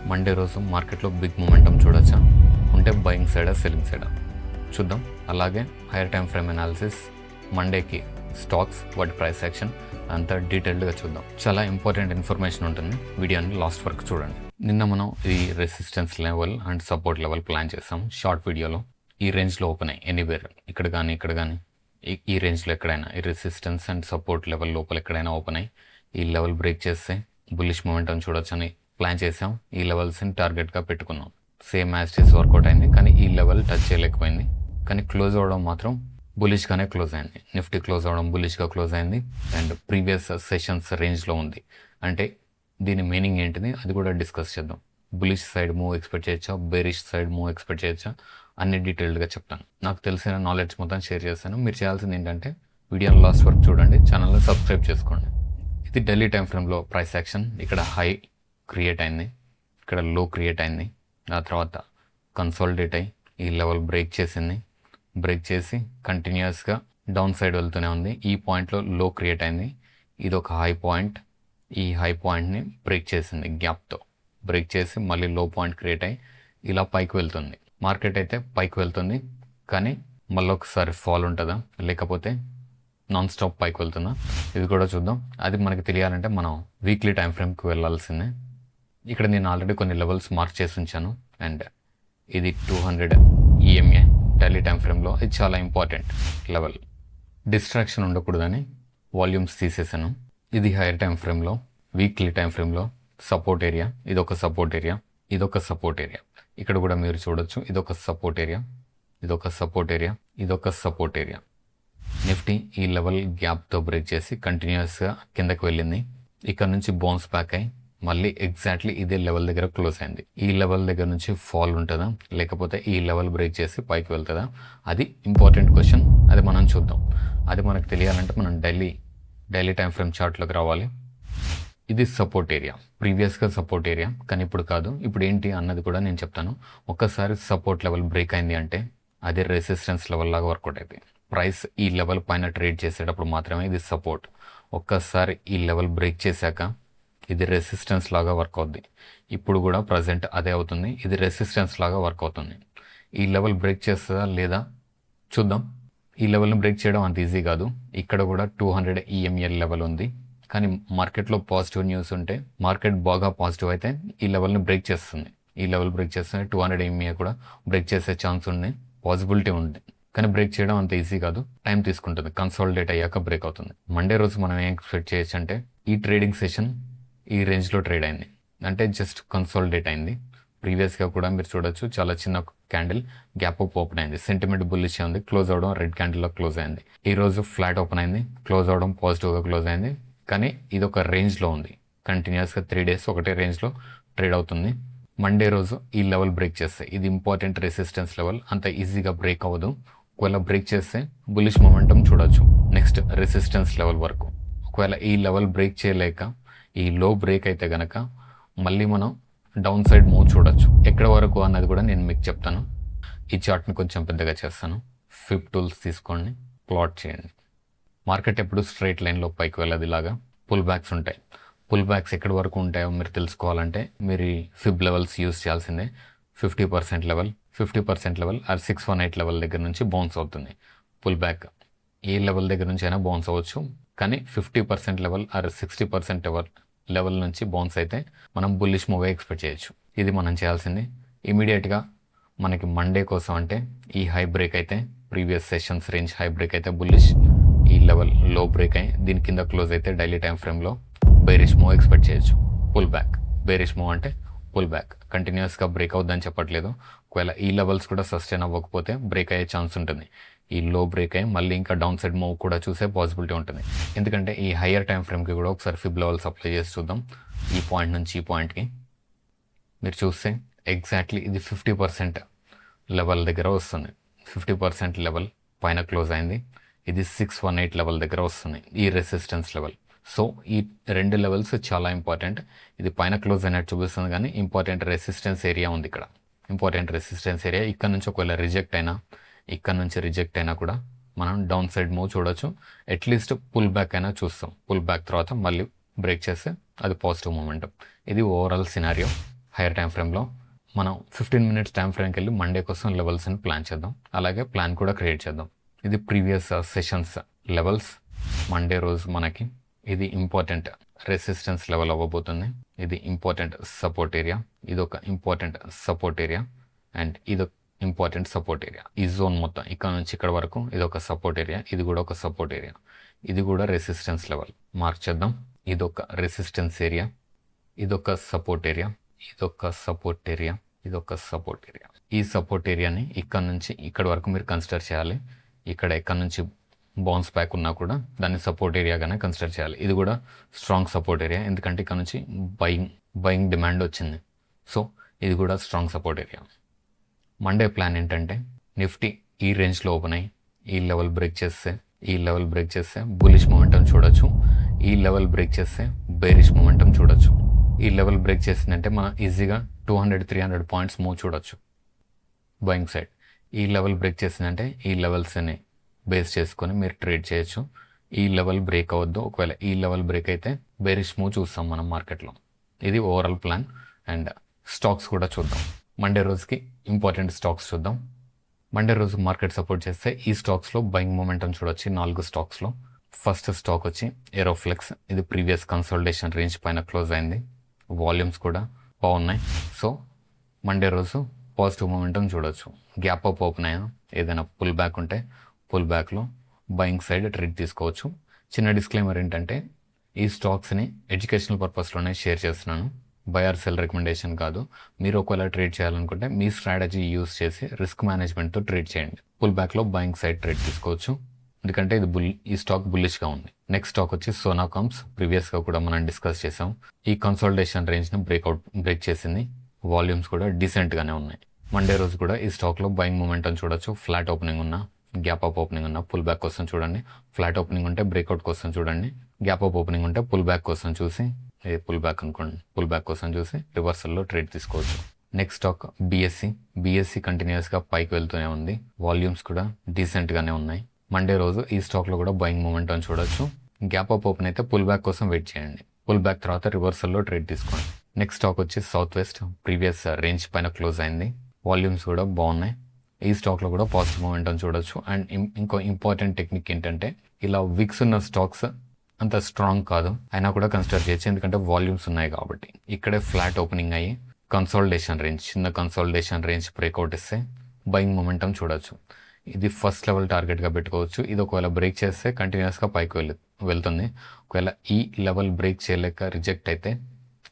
Monday రోజు మార్కెట్లో big momentum చూడొచ్చా? ఉంటే బయింగ్ సైడా సెల్లింగ్ సైడా చూద్దాం. అలాగే హైయర్ టైం ఫ్రేమ్ అనాలిసిస్, మండేకి స్టాక్స్, వాటి ప్రైస్ యాక్షన్ అంతా డీటెయిల్డ్గా చూద్దాం. చాలా ఇంపార్టెంట్ ఇన్ఫర్మేషన్ ఉంటుంది, వీడియోని లాస్ట్ వరకు చూడండి. నిన్న మనం ఈ resistance level and support level plan చేసాం షార్ట్ వీడియోలో. ఈ రేంజ్లో ఓపెన్ అయ్యి ఎనీవేర్, ఇక్కడ కానీ ఈ రేంజ్లో ఎక్కడైనా ఈ రెసిస్టెన్స్ అండ్ సపోర్ట్ లెవెల్ లోపల ఎక్కడైనా ఓపెన్ అయ్యి ఈ లెవెల్ బ్రేక్ చేస్తే బుల్లిష్ మొమెంటం చూడొచ్చని ప్లాన్ చేసాం. ఈ లెవెల్స్ని టార్గెట్గా పెట్టుకున్నాం. Same as it is work out అయింది, కానీ ఈ లెవెల్ టచ్ చేయలేకపోయింది. కానీ క్లోజ్ అవ్వడం మాత్రం బులిష్గానే క్లోజ్ అయింది. నిఫ్టీ క్లోజ్ అవ్వడం బులిష్గా క్లోజ్ అయింది అండ్ ప్రీవియస్ సెషన్స్ రేంజ్లో ఉంది. అంటే దీని మీనింగ్ ఏంటిది అది కూడా డిస్కస్ చేద్దాం. బులిష్ సైడ్ మూవ్ ఎక్స్పెక్ట్ చేయొచ్చా, బేరిష్ సైడ్ మూవ్ ఎక్స్పెక్ట్ చేయొచ్చా, అన్ని డీటెయిల్డ్గా చెప్తాను. నాకు తెలిసిన నాలెడ్జ్ మొత్తం షేర్ చేస్తాను. మీరు చేయాల్సింది ఏంటంటే వీడియోని లాస్ట్ వరకు చూడండి, ఛానల్ని సబ్స్క్రైబ్ చేసుకోండి. ఇది ఢిల్లీ టైం ఫ్రేమ్లో ప్రైస్ యాక్షన్. ఇక్కడ హై క్రియేట్ అయింది, ఇక్కడ లో క్రియేట్ అయింది, ఆ తర్వాత కన్సాలిడేట్ అయ్యి ఈ లెవెల్ బ్రేక్ చేసింది. బ్రేక్ చేసి కంటిన్యూస్గా డౌన్ సైడ్ వెళ్తూనే ఉంది. ఈ పాయింట్లో లో క్రియేట్ అయింది, ఇది ఒక హై పాయింట్. ఈ హై పాయింట్ని బ్రేక్ చేసింది, గ్యాప్తో బ్రేక్ చేసి మళ్ళీ లో పాయింట్ క్రియేట్ అయ్యి ఇలా పైకి వెళ్తుంది. మార్కెట్ అయితే పైకి వెళ్తుంది, కానీ మళ్ళీ ఒకసారి ఫాల్ ఉంటుందా లేకపోతే నాన్ స్టాప్ పైకి వెళ్తుందా ఇది కూడా చూద్దాం. అది మనకి తెలియాలంటే మనం వీక్లీ టైం ఫ్రేమ్కి వెళ్ళాల్సిందే. ఇక్కడ నేను ఆల్రెడీ కొన్ని లెవెల్స్ మార్క్ చేసి ఉంచాను అండ్ ఇది 200 EMA డైలీ టైం ఫ్రేమ్లో. ఇది చాలా ఇంపార్టెంట్ లెవెల్. డిస్ట్రాక్షన్ ఉండకూడదని వాల్యూమ్స్ తీసేసాను. ఇది హైయర్ టైం ఫ్రేమ్లో, వీక్లీ టైం ఫ్రేమ్లో సపోర్ట్ ఏరియా. ఇదొక సపోర్ట్ ఏరియా, ఇదొక సపోర్ట్ ఏరియా. ఇక్కడ కూడా మీరు చూడొచ్చు, ఇదొక సపోర్ట్ ఏరియా, ఇదొక సపోర్ట్ ఏరియా, ఇదొక సపోర్ట్ ఏరియా. నిఫ్టీ ఈ లెవెల్ గ్యాప్తో బ్రేక్ చేసి కంటిన్యూస్గా కిందకి వెళ్ళింది. ఇక్కడ నుంచి బౌన్స్ బ్యాక్ అయ్యి మళ్ళీ ఎగ్జాక్ట్లీ ఇదే లెవెల్ దగ్గర క్లోజ్ అయింది. ఈ లెవెల్ దగ్గర నుంచి ఫాల్ ఉంటుందా లేకపోతే ఈ లెవెల్ బ్రేక్ చేసి పైకి వెళ్తుందా, అది ఇంపార్టెంట్ క్వశ్చన్. అది మనం చూద్దాం. అది మనకు తెలియాలంటే మనం డైలీ టైం ఫ్రేమ్ చార్ట్లోకి రావాలి. ఇది సపోర్ట్ ఏరియా, ప్రీవియస్గా సపోర్ట్ ఏరియా, కానీ ఇప్పుడు కాదు. ఇప్పుడు ఏంటి అన్నది కూడా నేను చెప్తాను. ఒక్కసారి సపోర్ట్ లెవెల్ బ్రేక్ అయింది అంటే అది రెసిస్టెన్స్ లెవెల్ లాగా వర్కౌట్ అయిపోయింది. ప్రైస్ ఈ లెవెల్ పైన ట్రేడ్ చేసేటప్పుడు మాత్రమే ఇది సపోర్ట్. ఒక్కసారి ఈ లెవెల్ బ్రేక్ చేశాక ఇది రెసిస్టెన్స్ లాగా వర్క్ అవుద్ది. ఇప్పుడు కూడా ప్రజెంట్ అదే అవుతుంది, ఇది రెసిస్టెన్స్ లాగా వర్క్ అవుతుంది. ఈ లెవెల్ బ్రేక్ చేస్తుందా లేదా చూద్దాం. ఈ లెవెల్ని బ్రేక్ చేయడం అంత ఈజీ కాదు. ఇక్కడ కూడా 200 EMA లెవెల్ ఉంది, కానీ మార్కెట్లో పాజిటివ్ న్యూస్ ఉంటే, మార్కెట్ బాగా పాజిటివ్ అయితే ఈ లెవెల్ని బ్రేక్ చేస్తుంది. ఈ లెవెల్ బ్రేక్ చేస్తుంది, 200 EMA కూడా బ్రేక్ చేసే ఛాన్స్ ఉంది, పాసిబిలిటీ ఉంది. కానీ బ్రేక్ చేయడం అంత ఈజీ కాదు, టైం తీసుకుంటుంది. కన్సాలిడేట్ అయ్యాక బ్రేక్ అవుతుంది. మండే రోజు మనం ఏం ఎక్స్పెక్ట్ చేయొచ్చు అంటే ఈ ట్రేడింగ్ సెషన్ ఈ రేంజ్లో ట్రేడ్ అయింది అంటే జస్ట్ కన్సాలిడేట్ అయింది. ప్రీవియస్గా కూడా మీరు చూడొచ్చు, చాలా చిన్న క్యాండిల్ గ్యాప్ అప్ ఓపెన్ అయింది, సెంటిమెంట్ బుల్లిష్ ఉంది, క్లోజ్ అవడం రెడ్ క్యాండిల్లో క్లోజ్ అయింది. ఈ రోజు ఫ్లాట్ ఓపెన్ అయింది, క్లోజ్ అవడం పాజిటివ్గా క్లోజ్ అయింది. కానీ ఇది ఒక రేంజ్లో ఉంది, కంటిన్యూస్గా 3 days ఒకటే రేంజ్లో ట్రేడ్ అవుతుంది. మండే రోజు ఈ లెవెల్ బ్రేక్ చేస్తే, ఇది ఇంపార్టెంట్ రెసిస్టెన్స్ లెవెల్, అంత ఈజీగా బ్రేక్ అవ్వదు. ఒకవేళ బ్రేక్ చేస్తే బులిష్ మొమెంటం చూడొచ్చు నెక్స్ట్ రెసిస్టెన్స్ లెవెల్ వరకు. ఒకవేళ ఈ లెవెల్ బ్రేక్ చేయలేక ఈ లో బ్రేక్ అయితే కనుక మళ్ళీ మనం డౌన్ సైడ్ మూవ్ చూడొచ్చు. ఎక్కడ వరకు అన్నది కూడా నేను మీకు చెప్తాను. ఈ చార్ట్ని కొంచెం పెద్దగా చేస్తాను. ఫిప్ టూల్స్ తీసుకోండి, ప్లాట్ చేయండి. మార్కెట్ ఎప్పుడు స్ట్రైట్ లైన్లో పైకి వెళ్ళదు, ఇలాగా పుల్ బ్యాక్స్ ఉంటాయి. పుల్ బ్యాక్స్ ఎక్కడి వరకు ఉంటాయో మీరు తెలుసుకోవాలంటే మీరు ఈ ఫిబ్ లెవెల్స్ యూజ్ చేయాల్సిందే. 50% లెవెల్, 50% లెవెల్ ఆర్ 618 లెవెల్ దగ్గర నుంచి బౌన్స్ అవుతుంది పుల్ బ్యాక్. ఏ లెవెల్ దగ్గర నుంచి అయినా బౌన్స్ అవ్వచ్చు, కానీ 50% లెవెల్ ఆర్ 60% లెవెల్ నుంచి బౌన్స్ అయితే మనం బుల్లిష్ మూవ్ ఎక్స్పెక్ట్ చేయొచ్చు. ఇది మనం చేయాల్సింది. ఇమీడియట్గా మనకి మండే కోసం అంటే ఈ హై బ్రేక్ అయితే, previous sessions range high break అయితే బుల్లిష్, ఈ లెవెల్ లో బ్రేక్ అయ్యి దీని కింద క్లోజ్ అయితే డైలీ టైం ఫ్రేమ్లో బేరిష్ మూవ్ ఎక్స్పెక్ట్ చేయొచ్చు. పుల్ బ్యాక్, బేరిష్ మూవ్ అంటే పుల్ బ్యాక్. కంటిన్యూస్గా బ్రేక్ అవుద్దని చెప్పట్లేదు. ఒకవేళ ఈ లెవెల్స్ కూడా సస్టైన్ అవ్వకపోతే బ్రేక్ అయ్యే ఛాన్స్ ఉంటుంది. ఈ లో బ్రేక్ అయ్యి మళ్ళీ ఇంకా డౌన్ సైడ్ మూవ్ కూడా చూసే పాసిబిలిటీ ఉంటుంది. ఎందుకంటే ఈ హయ్యర్ టైం ఫ్రేమ్కి కూడా ఒకసారి ఫిబ్ లెవెల్స్ అప్లై చేసి చూద్దాం. ఈ పాయింట్ నుంచి ఈ పాయింట్కి మీరు చూస్తే ఎగ్జాక్ట్లీ ఇది 50% లెవెల్ దగ్గర వస్తుంది. 50% లెవెల్ పైన క్లోజ్ అయింది. ఇది 618 లెవెల్ దగ్గర వస్తుంది, ఈ రెసిస్టెన్స్ లెవెల్. సో ఈ 2 లెవెల్స్ చాలా ఇంపార్టెంట్. ఇది పైన క్లోజ్ అయినట్టు చూపిస్తుంది, కానీ ఇంపార్టెంట్ రెసిస్టెన్స్ ఏరియా ఉంది ఇక్కడ. Important resistance area. ఇక్కడ నుంచి ఒకవేళ రిజెక్ట్ అయినా, ఇక్కడ నుంచి రిజెక్ట్ అయినా కూడా మనం డౌన్ సైడ్ మూవ్ చూడొచ్చు. అట్లీస్ట్ పుల్ బ్యాక్ అయినా చూస్తాం. పుల్ బ్యాక్ తర్వాత మళ్ళీ బ్రేక్ చేస్తే అది పాజిటివ్ మూమెంటం. ఇది ఓవరాల్ సినారియో. హైయర్ టైం ఫ్రేమ్లో మనం 15 మినిట్స్ టైం ఫ్రేమ్కి వెళ్ళి మండే కోసం లెవెల్స్ని ప్లాన్ చేద్దాం. అలాగే ప్లాన్ కూడా క్రియేట్ చేద్దాం. ఇది ప్రీవియస్ సెషన్స్ లెవెల్స్. మండే రోజు మనకి ఇది ఇంపార్టెంట్ రెసిస్టెన్స్ లెవెల్ అవ్వబోతుంది. ఇది ఇంపార్టెంట్ సపోర్ట్ ఏరియా, ఇది ఒక ఇంపార్టెంట్ సపోర్ట్ ఏరియా అండ్ ఇది ఇంపార్టెంట్ సపోర్ట్ ఏరియా. ఈ జోన్ మొత్తం ఇక్కడ నుంచి ఇక్కడ వరకు ఇది ఒక సపోర్ట్ ఏరియా, ఇది కూడా ఒక సపోర్ట్ ఏరియా, ఇది కూడా రెసిస్టెన్స్ లెవెల్. మార్క్ చేద్దాం. ఇదొక రెసిస్టెన్స్ ఏరియా, ఇదొక సపోర్ట్ ఏరియా, ఇదొక సపోర్ట్ ఏరియా, ఇదొక సపోర్ట్ ఏరియా. ఈ సపోర్ట్ ఏరియాని ఇక్కడ నుంచి ఇక్కడ వరకు మీరు కన్సిడర్ చేయాలి. ఇక్కడ ఎక్కడ నుంచి బౌన్స్ బ్యాక్ ఉన్నా కూడా దాన్ని సపోర్ట్ ఏరియాగానే కన్సిడర్ చేయాలి. ఇది కూడా స్ట్రాంగ్ సపోర్ట్ ఏరియా, ఎందుకంటే ఇక్కడ నుంచి బయింగ్ డిమాండ్ వచ్చింది. సో ఇది కూడా strong support area. Monday plan ఏంటంటే నిఫ్టీ ఈ రేంజ్లో ఓపెన్ అయ్యి ఈ లెవెల్ బ్రేక్ చేస్తే బులిష్ మొమెంటం చూడొచ్చు. ఈ లెవెల్ బ్రేక్ చేస్తే బేరిష్ మొమెంటం చూడొచ్చు. ఈ లెవెల్ బ్రేక్ చేసిందంటే మనం ఈజీగా 200-300 పాయింట్స్ మూవ్ చూడొచ్చు బయింగ్ సైడ్. ఈ లెవెల్ బ్రేక్ చేసిందంటే ఈ లెవెల్స్ని బేస్ చేసుకొని మీరు ట్రేడ్ చేయొచ్చు. ఈ లెవెల్ బ్రేక్ అవ్వద్దు. ఒకవేళ ఈ లెవెల్ బ్రేక్ అయితే బేరిష్ మూవ్ చూస్తాం మనం మార్కెట్లో. ఇది ఓవరాల్ ప్లాన్. అండ్ స్టాక్స్ కూడా చూద్దాం. మండే రోజుకి ఇంపార్టెంట్ స్టాక్స్ చూద్దాం. మండే రోజు మార్కెట్ సపోర్ట్ చేస్తే ఈ స్టాక్స్లో బయింగ్ మొమెంటం చూడొచ్చు. 4 స్టాక్స్లో ఫస్ట్ స్టాక్ వచ్చి ఏరోఫ్లెక్స్. ఇది ప్రీవియస్ కన్సల్టేషన్ రేంజ్ పైన క్లోజ్ అయింది. వాల్యూమ్స్ కూడా బాగున్నాయి. సో మండే రోజు పాజిటివ్ మొమెంటం చూడొచ్చు. గ్యాప్ అప్ ఓపెన్ అయినా ఏదైనా పుల్ బ్యాక్ ఉంటే పుల్ బ్యాక్లో బయింగ్ సైడ్ ట్రేడ్ తీసుకోవచ్చు. చిన్న డిస్క్లైమర్ ఏంటంటే ఈ స్టాక్స్ని ఎడ్యుకేషనల్ పర్పస్లోనే షేర్ చేస్తున్నాను. బై ఆర్ సెల్ రికమెండేషన్ కాదు. మీరు ఒకవేళ ట్రేడ్ చేయాలనుకుంటే మీ స్ట్రాటజీ యూస్ చేసి రిస్క్ మేనేజ్మెంట్తో ట్రేడ్ చేయండి. పుల్ బ్యాక్లో బయింగ్ సైడ్ ట్రేడ్ తీసుకోవచ్చు, ఎందుకంటే ఈ స్టాక్ బుల్లిష్గా ఉంది. నెక్స్ట్ స్టాక్ వచ్చి సోనా కామ్స్. ప్రీవియస్గా కూడా మనం డిస్కస్ చేసాం. ఈ కన్సల్టేషన్ రేంజ్ని బ్రేక్ చేసింది. వాల్యూమ్స్ కూడా డీసెంట్గానే ఉన్నాయి. మండే రోజు కూడా ఈ స్టాక్లో బయింగ్ మూమెంటం చూడొచ్చు. ఫ్లాట్ ఓపెనింగ్ ఉన్నా, గ్యాప్ అప్ ఓపెనింగ్ ఉన్నా పుల్ బ్యాక్ కోసం చూడండి. ఫ్లాట్ ఓపెనింగ్ ఉంటే బ్రేక్అవుట్ కోసం చూడండి. గ్యాప్ అప్ ఓపెనింగ్ ఉంటే పుల్ బ్యాక్ కోసం చూసి, పుల్ బ్యాక్ అనుకోండి, పుల్ బ్యాక్ కోసం చూసి రివర్సల్లో ట్రేడ్ తీసుకోవచ్చు. నెక్స్ట్ స్టాక్ బిఎస్సి కంటిన్యూస్గా పైకి వెళ్తూనే ఉంది. వాల్యూమ్స్ కూడా డీసెంట్గానే ఉన్నాయి. మండే రోజు ఈ స్టాక్లో కూడా బయింగ్ మూమెంటం చూడొచ్చు. గ్యాప్ అప్ ఓపెన్ అయితే పుల్ బ్యాక్ కోసం వెయిట్ చేయండి. పుల్ బ్యాక్ తర్వాత రివర్సల్లో ట్రేడ్ తీసుకోండి. నెక్స్ట్ స్టాక్ వచ్చి సౌత్ వెస్ట్. ప్రీవియస్ రేంజ్ పైన క్లోజ్ అయింది. వాల్యూమ్స్ కూడా బాగున్నాయి. ఈ స్టాక్లో కూడా పాజిటివ్ మూమెంటం చూడొచ్చు. అండ్ ఇంకో ఇంపార్టెంట్ టెక్నిక్ ఏంటంటే ఇలా విక్స్ ఉన్న స్టాక్స్ అంత స్ట్రాంగ్ కాదు అయినా కూడా కన్సిడర్ చేయొచ్చు, ఎందుకంటే వాల్యూమ్స్ ఉన్నాయి కాబట్టి. ఇక్కడే ఫ్లాట్ ఓపెనింగ్ అయ్యి చిన్న కన్సాలిడేషన్ రేంజ్ బ్రేక్అవుట్ ఇస్తే బయింగ్ మొమెంటం చూడొచ్చు. ఇది ఫస్ట్ లెవెల్ టార్గెట్గా పెట్టుకోవచ్చు. ఇది ఒకవేళ బ్రేక్ చేస్తే కంటిన్యూస్గా పైకి వెళ్తుంది. ఒకవేళ ఈ లెవెల్ బ్రేక్ చేయలేక రిజెక్ట్ అయితే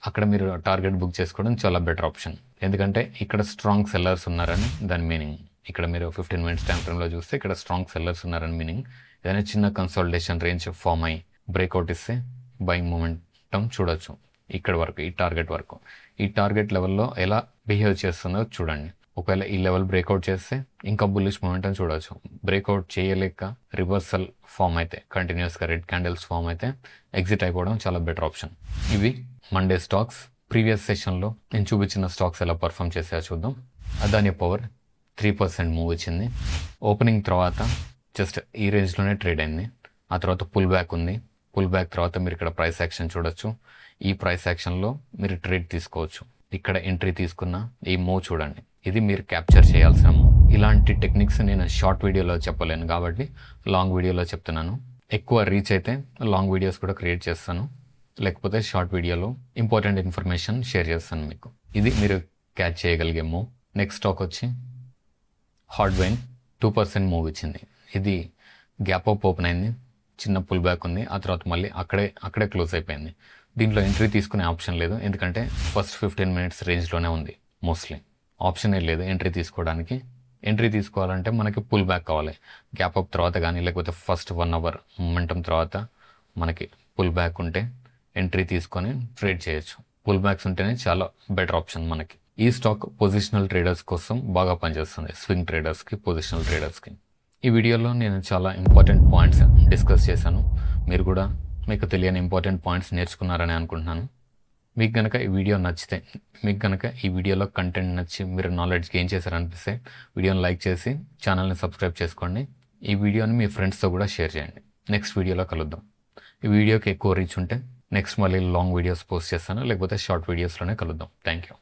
అక్కడ మీరు టార్గెట్ బుక్ చేసుకోవడం చాలా బెటర్ ఆప్షన్, ఎందుకంటే ఇక్కడ స్ట్రాంగ్ సెల్లర్స్ ఉన్నారని దాని మీనింగ్. ఇక్కడ మీరు 15 మినిట్స్ టైం ఫ్రేమ్లో చూస్తే ఇక్కడ స్ట్రాంగ్ సెల్లర్స్ ఉన్నారని మీనింగ్. ఏదైనా చిన్న కన్సాలిడేషన్ రేంజ్ ఫామ్ అయ్యి బ్రేక్అవుట్ ఇస్తే బయింగ్ మూమెంటం చూడొచ్చు. ఇక్కడ వరకు ఈ టార్గెట్ వరకు. ఈ టార్గెట్ లెవెల్లో ఎలా బిహేవ్ చేస్తుందో చూడండి. ఒకవేళ ఈ లెవెల్ బ్రేక్అవుట్ చేస్తే ఇంకా బుల్లిష్ మూమెంటం చూడొచ్చు. బ్రేక్అవుట్ చేయలేక రివర్సల్ ఫామ్ అయితే, కంటిన్యూస్గా రెడ్ క్యాండిల్స్ ఫామ్ అయితే ఎగ్జిట్ అయిపోవడం చాలా బెటర్ ఆప్షన్. ఇవి మండే స్టాక్స్. ప్రీవియస్ సెషన్లో నేను చూపించిన స్టాక్స్ ఎలా పర్ఫామ్ చేసాయో చూద్దాం. అదాని పవర్ 3% మూవ్ ఇచ్చింది. ఓపెనింగ్ తర్వాత జస్ట్ ఈ రేంజ్లోనే ట్రేడ్ అయింది. ఆ తర్వాత పుల్ బ్యాక్ ఉంది. పుల్ బ్యాక్ తర్వాత మీరు ఇక్కడ ప్రైస్ యాక్షన్ చూడొచ్చు. ఈ ప్రైస్ యాక్షన్లో మీరు ట్రేడ్ తీసుకోవచ్చు. ఇక్కడ ఎంట్రీ తీసుకున్న ఈ మూవ్ చూడండి, ఇది మీరు క్యాప్చర్ చేయాల్సిన మూవ్. ఇలాంటి టెక్నిక్స్ నేను షార్ట్ వీడియోలో చెప్పలేను కాబట్టి లాంగ్ వీడియోలో చెప్తున్నాను. ఎక్కువ రీచ్ అయితే లాంగ్ వీడియోస్ కూడా క్రియేట్ చేస్తాను, లేకపోతే షార్ట్ వీడియోలో ఇంపార్టెంట్ ఇన్ఫర్మేషన్ షేర్ చేస్తాను మీకు. ఇది మీరు క్యాచ్ చేయగలిగే మూవ్. నెక్స్ట్ స్టాక్ వచ్చి హార్డ్వైన్ 2% మూవ్ ఇచ్చింది. ఇది గ్యాప్ అప్ ఓపెన్ అయింది, చిన్న పుల్ బ్యాక్ ఉంది. ఆ తర్వాత మళ్ళీ అక్కడే క్లోజ్ అయిపోయింది. దీంట్లో ఎంట్రీ తీసుకునే ఆప్షన్ లేదు, ఎందుకంటే ఫస్ట్ 15 మినిట్స్ రేంజ్లోనే ఉంది. మోస్ట్లీ ఆప్షనే లేదు ఎంట్రీ తీసుకోవడానికి. ఎంట్రీ తీసుకోవాలంటే మనకి పుల్ బ్యాక్ కావాలి. గ్యాప్ అప్ తర్వాత కానీ లేకపోతే ఫస్ట్ 1 అవర్ మొమెంటం తర్వాత మనకి పుల్ బ్యాక్ ఉంటే ఎంట్రీ తీసుకొని ట్రేడ్ చేయొచ్చు. పుల్ బ్యాక్స్ ఉంటేనే చాలా బెటర్ ఆప్షన్ మనకి. ఈ స్టాక్ పొజిషనల్ ట్రేడర్స్ కోసం బాగా పనిచేస్తుంది, స్వింగ్ ట్రేడర్స్కి, పొజిషనల్ ట్రేడర్స్కి. ఈ వీడియోలో నేను చాలా ఇంపార్టెంట్ పాయింట్స్ డిస్కస్ చేశాను. మీరు కూడా మీకు తెలియని ఇంపార్టెంట్ పాయింట్స్ నేర్చుకున్నారని అనుకుంటున్నాను. మీకు కనుక ఈ వీడియో నచ్చితే, మీకు కనుక ఈ వీడియోలో కంటెంట్ నచ్చి మీరు నాలెడ్జ్ గెయిన్ చేశారనిపిస్తే వీడియోని లైక్ చేసి ఛానల్ని సబ్స్క్రైబ్ చేసుకోండి. ఈ వీడియోని మీ ఫ్రెండ్స్తో కూడా షేర్ చేయండి. నెక్స్ట్ వీడియోలో కలుద్దాం. ఈ వీడియోకి ఎక్కువ రీచ్ ఉంటే నెక్స్ట్ మళ్ళీ లాంగ్ వీడియోస్ పోస్ట్ చేస్తాను, లేకపోతే షార్ట్ వీడియోస్లోనే కలుద్దాం. Thank you.